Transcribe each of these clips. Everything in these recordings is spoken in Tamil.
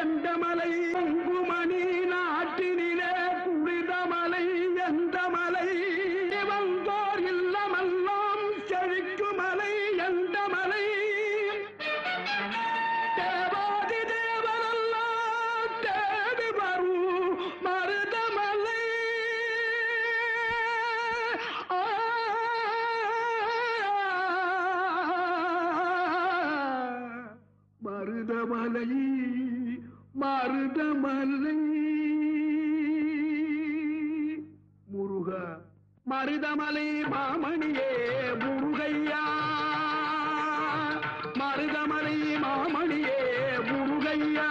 எந்த மலை பொங்குமணி நாட்டினிலே குளிர்ந்த மலை எந்த மலை வந்தோர் இல்லமெல்லாம் செழிக்கும் மலை எந்த மலை தேவாதி தேவரெல்லாம் தேடி வரும் மருதமலை மருதமலை மருதமலை முருகா மருதமலை மாமணியே முருகையா மருதமலை மாமணியே முருகையா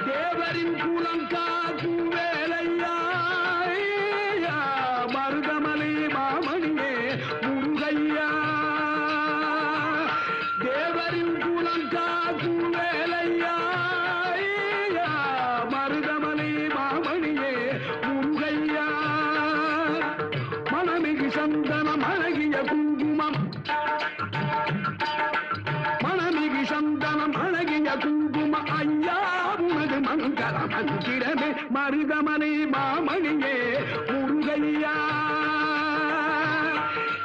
தேவரின் குலங்காக்கும் வேலையா மருதமலை மாமணியே முருகையா தேவரின் குலங்காக்கும் வேலையா மருதமலை மாமணியே முருகையா மனமிகு சந்தனம் அழகிய குங்குமம் மனமிகு சந்தனம் அழகிய குங்கும ஐயா உனது மங்கள மந்திரமே மருதமலை மாமணியே முருகையா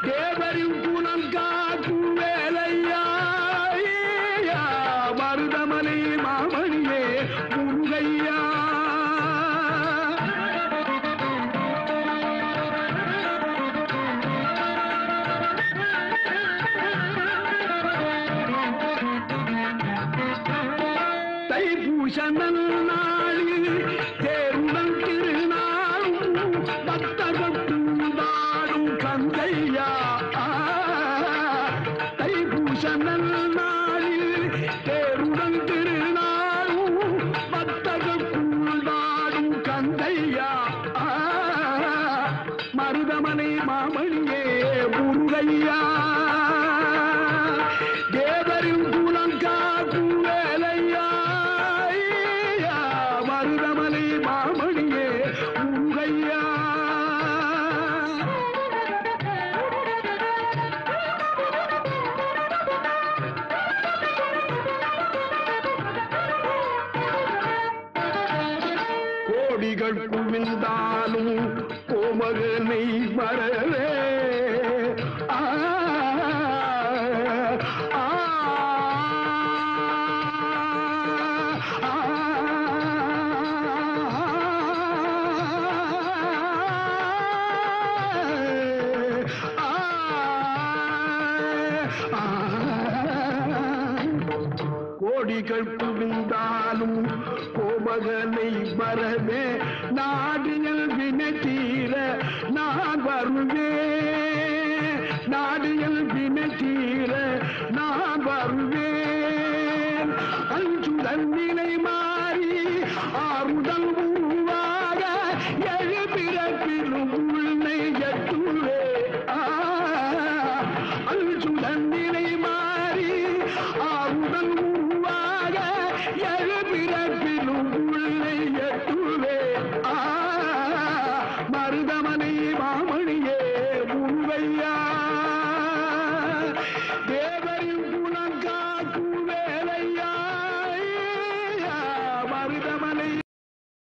தேவரின் குலம் காக்கும் வேலையா மருதமலை மாமணியே முருகையா தைப்பூசனல் நாளில் தேருடன் திருநாளும் பக்தகூடாடும் கந்தையா தைப்பூசனல் நாளில் தேருடன் திருநாளும் பக்தகூடாடும் கந்தையா மருதமலை மாமணியே முருகையா தேவரின் குலம் காக்கும் வேலையா மருதமலை மாமணியே முருகையா கோடிகள் குவிந்தாலும் கோமகனை மறவே கோடிகள் குவிந்தாலும் கோமகனை மறவே நாடியல் வினை தீர நான் வருவே நாடியல் வினை தீர